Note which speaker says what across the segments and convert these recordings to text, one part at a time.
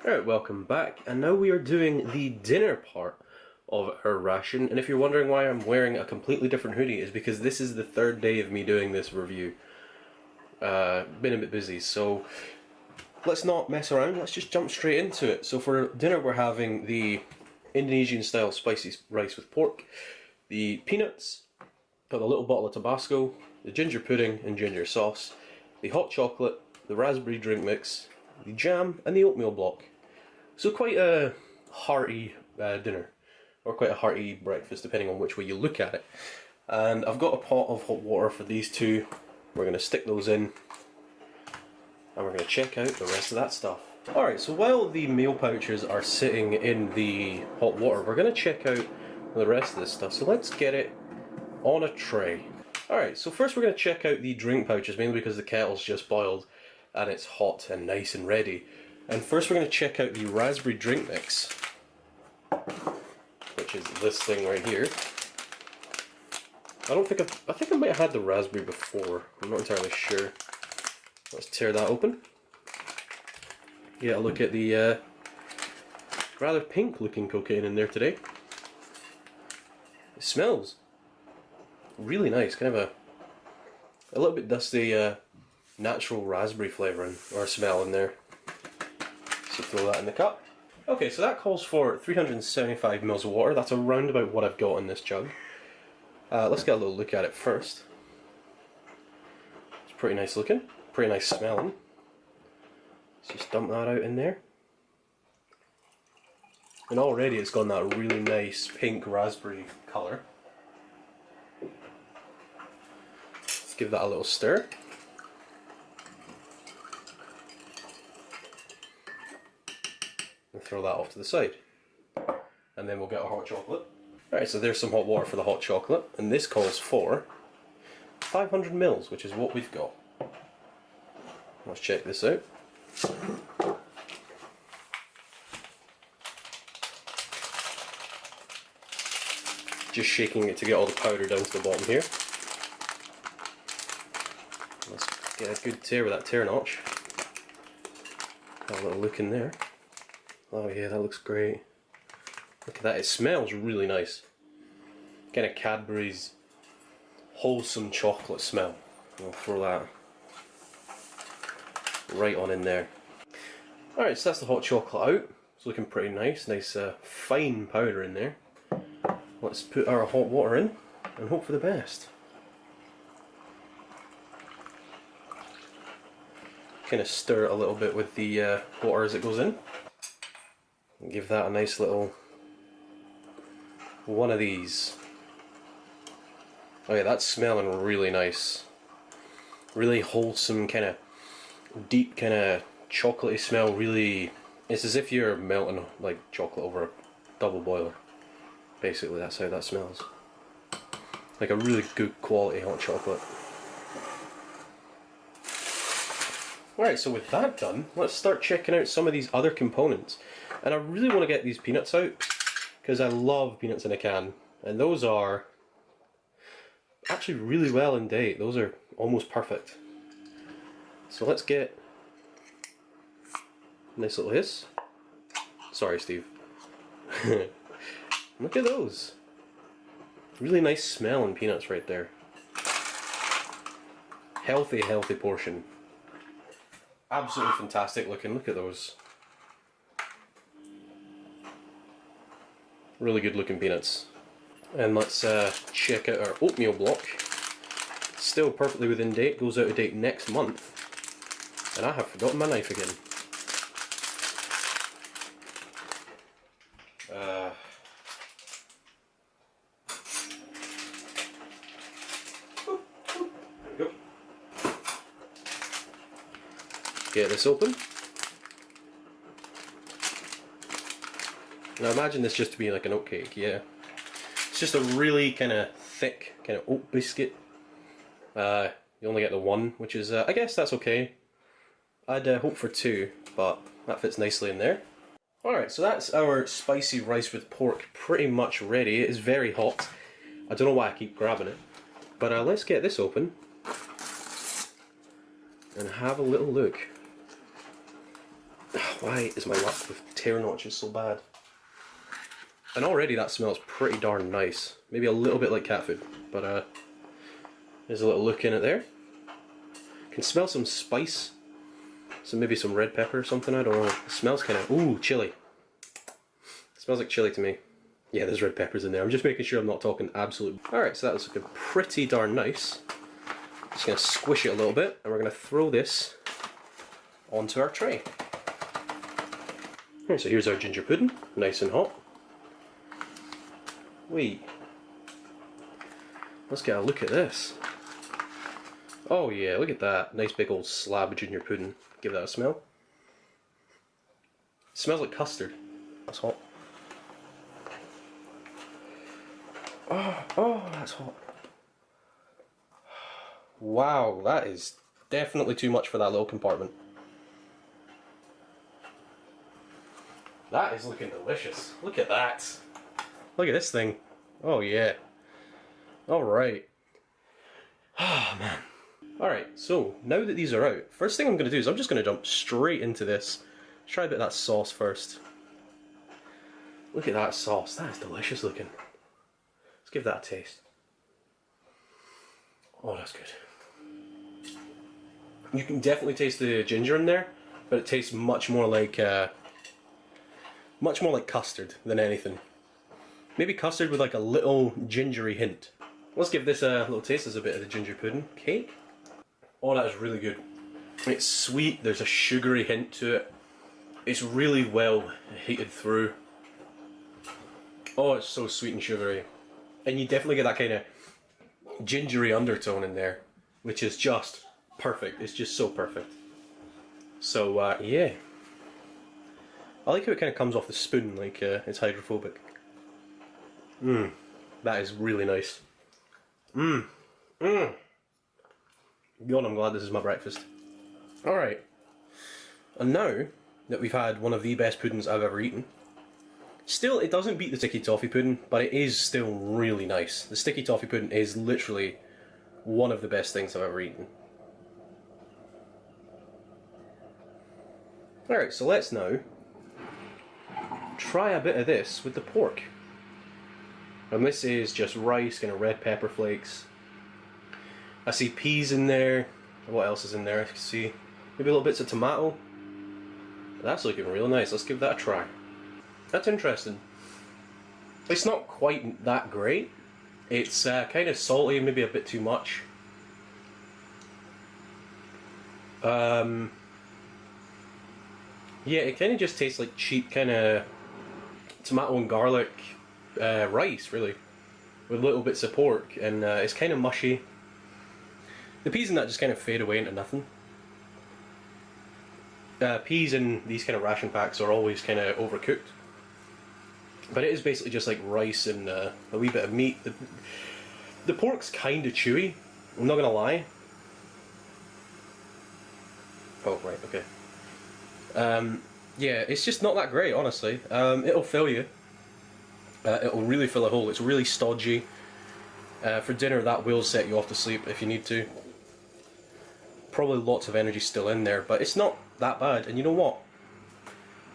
Speaker 1: Alright, welcome back, and now we are doing the dinner part of our ration. And if you're wondering why I'm wearing a completely different hoodie, is because this is the third day of me doing this review. Been a bit busy, so let's not mess around, let's just jump straight into it. So for dinner we're having the Indonesian style spicy rice with pork, the peanuts, got a little bottle of Tabasco, the ginger pudding and ginger sauce, the hot chocolate, the raspberry drink mix, the jam and the oatmeal block. So quite a hearty dinner, or quite a hearty breakfast depending on which way you look at it. And I've got a pot of hot water for these two. We're going to stick those in and we're going to check out the rest of that stuff. Alright, so while the meal pouches are sitting in the hot water, we're going to check out the rest of this stuff. So let's get it on a tray. Alright, so first we're going to check out the drink pouches, mainly because the kettle's just boiled and it's hot and nice and ready. And first we're going to check out the raspberry drink mix, which is this thing right here. I think I might have had the raspberry before, I'm not entirely sure. Let's tear that open. Get a look at the rather pink looking cocaine in there today. It smells really nice, kind of a little bit dusty natural raspberry flavouring or smell in there. So throw that in the cup. Okay, so that calls for 375 mils of water. That's around about what I've got in this jug. Let's get a little look at it first. It's pretty nice looking, pretty nice smelling. Let's just dump that out in there. And already it's got that really nice pink raspberry colour. Let's give that a little stir. And throw that off to the side. And then we'll get our hot chocolate. Alright, so there's some hot water for the hot chocolate, and this calls for 500 mils, which is what we've got. Let's check this out. Just shaking it to get all the powder down to the bottom here. Let's get a good tear with that tear notch. Have a little look in there. Oh yeah, that looks great. Look at that, it smells really nice. Kind of Cadbury's wholesome chocolate smell. I'll throw that right on in there. Alright, so that's the hot chocolate out. It's looking pretty nice. Nice fine powder in there. Let's put our hot water in and hope for the best. Kind of stir it a little bit with the water as it goes in. And give that a nice little one of these. Oh yeah, that's smelling really nice. Really wholesome, kind of deep, kind of chocolatey smell. Really, it's as if you're melting like chocolate over a double boiler. Basically, that's how that smells. Like a really good quality hot chocolate. Alright, so with that done, let's start checking out some of these other components. And I really want to get these peanuts out, because I love peanuts in a can. And those are actually really well in date. Those are almost perfect. So let's get a nice little hiss. Sorry, Steve. Look at those. Really nice smelling peanuts right there. Healthy, healthy portion. Absolutely fantastic looking. Look at those. Really good looking peanuts. And let's check out our oatmeal block. Still perfectly within date, goes out of date next month. And I have forgotten my knife again. There we go. Get this open. Now imagine this just to be like an oat cake, yeah. It's just a really kind of thick kind of oat biscuit. You only get the one, which is, I guess that's okay. I'd hope for two, but that fits nicely in there. Alright, so that's our spicy rice with pork pretty much ready. It is very hot. I don't know why I keep grabbing it. But let's get this open and have a little look. Why is my luck with tear notches so bad? And already that smells pretty darn nice. Maybe a little bit like cat food, but there's a little look in it there. Can smell some spice. So maybe some red pepper or something, I don't know. It smells kind of, ooh, chili. It smells like chili to me. Yeah, there's red peppers in there. I'm just making sure I'm not talking absolute. Alright, so that looks looking pretty darn nice. Just going to squish it a little bit, and we're going to throw this onto our tray. Alright, so here's our ginger pudding, nice and hot. Wait. Let's get a look at this. Oh yeah, look at that. Nice big old slab of ginger pudding. Give that a smell. It smells like custard. That's hot. Oh, that's hot. Wow, that is definitely too much for that little compartment. That is looking delicious. Look at that. Look at this thing. Oh yeah. Alright. Ah, man. Alright, so now that these are out, first thing I'm going to do is I'm just going to jump straight into this. Let's try a bit of that sauce first. Look at that sauce. That is delicious looking. Let's give that a taste. Oh, that's good. You can definitely taste the ginger in there, but it tastes much more like custard than anything. Maybe custard with like a little gingery hint. Let's give this a little taste. There's a bit of the ginger pudding cake. Oh, that is really good. It's sweet, there's a sugary hint to it. It's really well heated through. Oh, it's so sweet and sugary. And you definitely get that kind of gingery undertone in there, which is just perfect. It's just so perfect. So, yeah. I like how it kind of comes off the spoon, like it's hydrophobic. Mmm, that is really nice. Mmm, mmm. God, I'm glad this is my breakfast. Alright, and now that we've had one of the best puddings I've ever eaten, still it doesn't beat the sticky toffee pudding, but it is still really nice. The sticky toffee pudding is literally one of the best things I've ever eaten. Alright, so let's now try a bit of this with the pork. And this is just rice, kind of red pepper flakes. I see peas in there. What else is in there? I can see maybe little bits of tomato. That's looking real nice. Let's give that a try. That's interesting. It's not quite that great. It's kind of salty, maybe a bit too much. Yeah, it kind of just tastes like cheap kind of tomato and garlic rice, really, with little bits of pork, and it's kind of mushy. The peas in that just kind of fade away into nothing. Peas in these kind of ration packs are always kind of overcooked, but it is basically just like rice and a wee bit of meat. The pork's kind of chewy, I'm not gonna lie. Oh, right, okay. Yeah, it's just not that great, honestly. It'll fill you. It'll really fill a hole. It's really stodgy. For dinner, that will set you off to sleep if you need to. Probably lots of energy still in there, but it's not that bad. And you know what?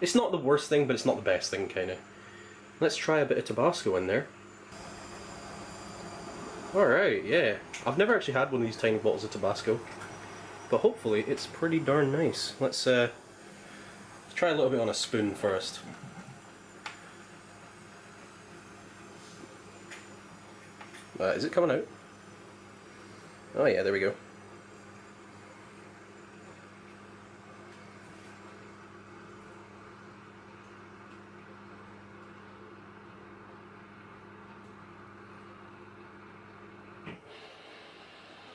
Speaker 1: It's not the worst thing, but it's not the best thing, kind of. Let's try a bit of Tabasco in there. Alright, yeah. I've never actually had one of these tiny bottles of Tabasco, but hopefully it's pretty darn nice. Let's try a little bit on a spoon first. Is it coming out? Oh yeah, there we go.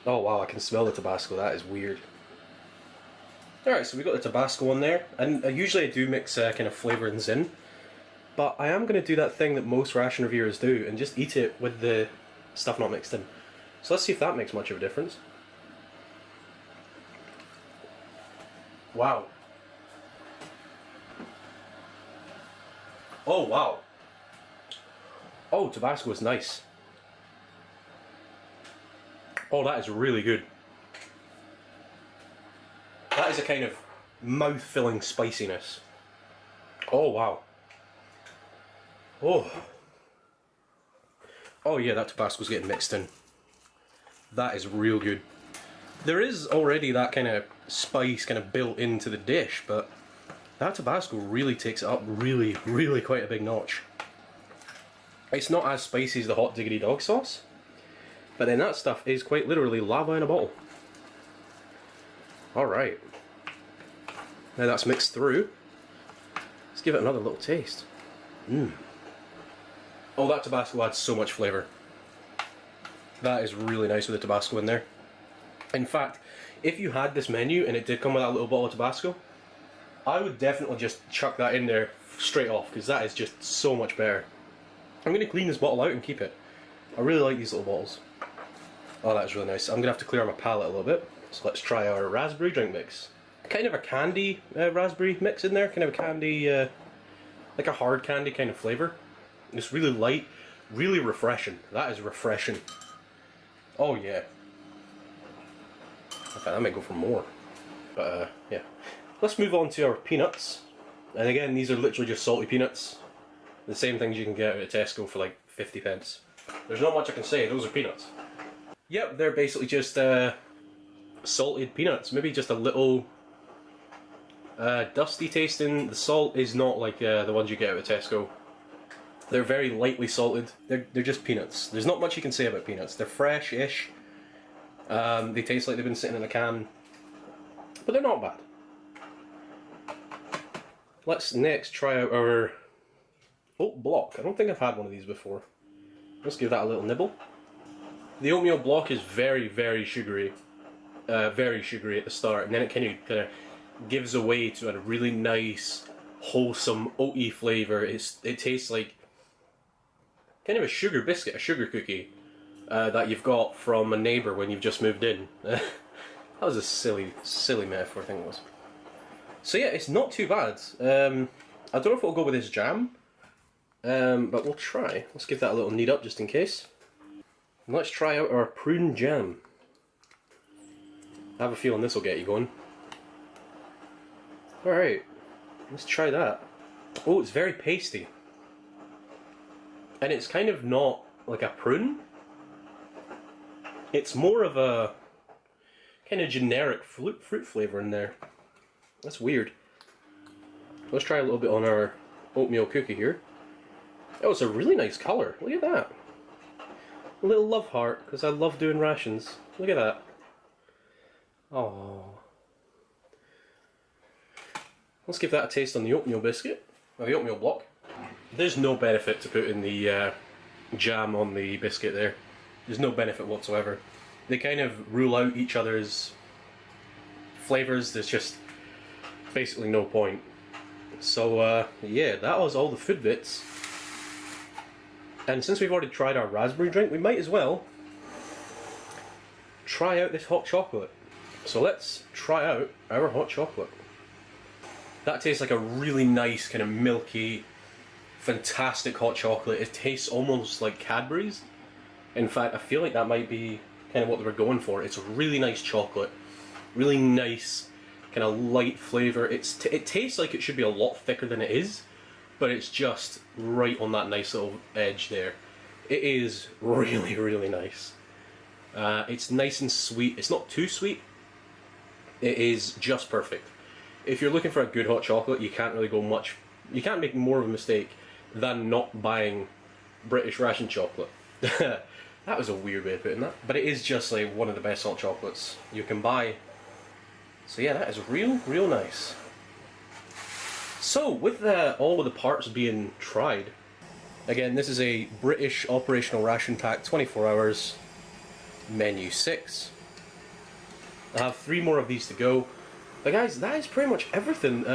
Speaker 1: Oh wow, I can smell the Tabasco. That is weird. Alright, so we got the Tabasco on there, and usually I do mix kind of flavourings in, but I am going to do that thing that most ration reviewers do and just eat it with the stuff not mixed in. So let's see if that makes much of a difference. Wow. Oh wow. Oh, Tabasco is nice. Oh, that is really good. That is a kind of mouth-filling spiciness. Oh wow. Oh. Oh yeah, that Tabasco's getting mixed in. That is real good. There is already that kind of spice kind of built into the dish, but that Tabasco really takes it up really quite a big notch. It's not as spicy as the hot diggity dog sauce, but then that stuff is quite literally lava in a bottle. Alright. Now that's mixed through. Let's give it another little taste. Mmm. Oh, that Tabasco adds so much flavour. That is really nice with the Tabasco in there. In fact, if you had this menu and it did come with that little bottle of Tabasco, I would definitely just chuck that in there straight off, because that is just so much better. I'm going to clean this bottle out and keep it. I really like these little bottles. Oh, that's really nice. I'm going to have to clear my palate a little bit. So let's try our raspberry drink mix. Kind of a candy raspberry mix in there, kind of a candy, like a hard candy kind of flavour. It's really light, really refreshing. That is refreshing. Oh yeah. In fact, I might go for more. But yeah. Let's move on to our peanuts. And again, these are literally just salty peanuts. The same things you can get at Tesco for like 50 pence. There's not much I can say, those are peanuts. Yep, they're basically just salted peanuts. Maybe just a little dusty tasting. The salt is not like the ones you get out of Tesco. They're very lightly salted. They're just peanuts. There's not much you can say about peanuts. They're fresh-ish. They taste like they've been sitting in a can. But they're not bad. Let's next try out our oat block. I don't think I've had one of these before. Let's give that a little nibble. The oatmeal block is very sugary. Very sugary at the start, and then it kind of gives away to a really nice, wholesome, oaty flavour. It tastes like kind of a sugar biscuit, a sugar cookie that you've got from a neighbour when you've just moved in. That was a silly metaphor, I think it was. So yeah, it's not too bad. I don't know if it'll go with this jam, but we'll try. Let's give that a little knead up just in case. And let's try out our prune jam. I have a feeling this will get you going. Alright, let's try that. Oh, it's very pasty. And it's kind of not like a prune. It's more of a kind of generic fruit flavour in there. That's weird. Let's try a little bit on our oatmeal cookie here. Oh, it's a really nice colour. Look at that. A little love heart, because I love doing rations. Look at that. Oh. Let's give that a taste on the oatmeal biscuit, or the oatmeal block. There's no benefit to putting the jam on the biscuit there. There's no benefit whatsoever. They kind of rule out each other's flavours. There's just basically no point. So yeah, that was all the food bits. And since we've already tried our raspberry drink, we might as well try out this hot chocolate. So let's try out our hot chocolate. That tastes like a really nice, kind of milky, fantastic hot chocolate. It tastes almost like Cadbury's. In fact, I feel like that might be kind of what they were going for. It's a really nice chocolate, really nice, kind of light flavour. It tastes like it should be a lot thicker than it is, but it's just right on that nice little edge there. It is really nice. It's nice and sweet. It's not too sweet. It is just perfect. If you're looking for a good hot chocolate, you can't really go much. You can't make more of a mistake than not buying British ration chocolate. That was a weird way of putting that, but it is just like one of the best hot chocolates you can buy. So yeah, that is real nice. So with all of the parts being tried, again, this is a British operational ration pack, 24 hours, menu 6. I have 3 more of these to go. But guys, that is pretty much everything.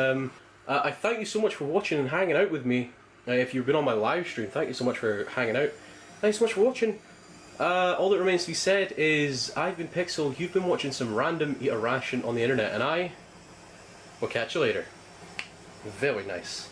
Speaker 1: I thank you so much for watching and hanging out with me. If you've been on my live stream, thank you so much for hanging out. Thanks so much for watching. All that remains to be said is, I've been Pixel, you've been watching some random Eat a Ration on the internet, and I will catch you later. Very nice.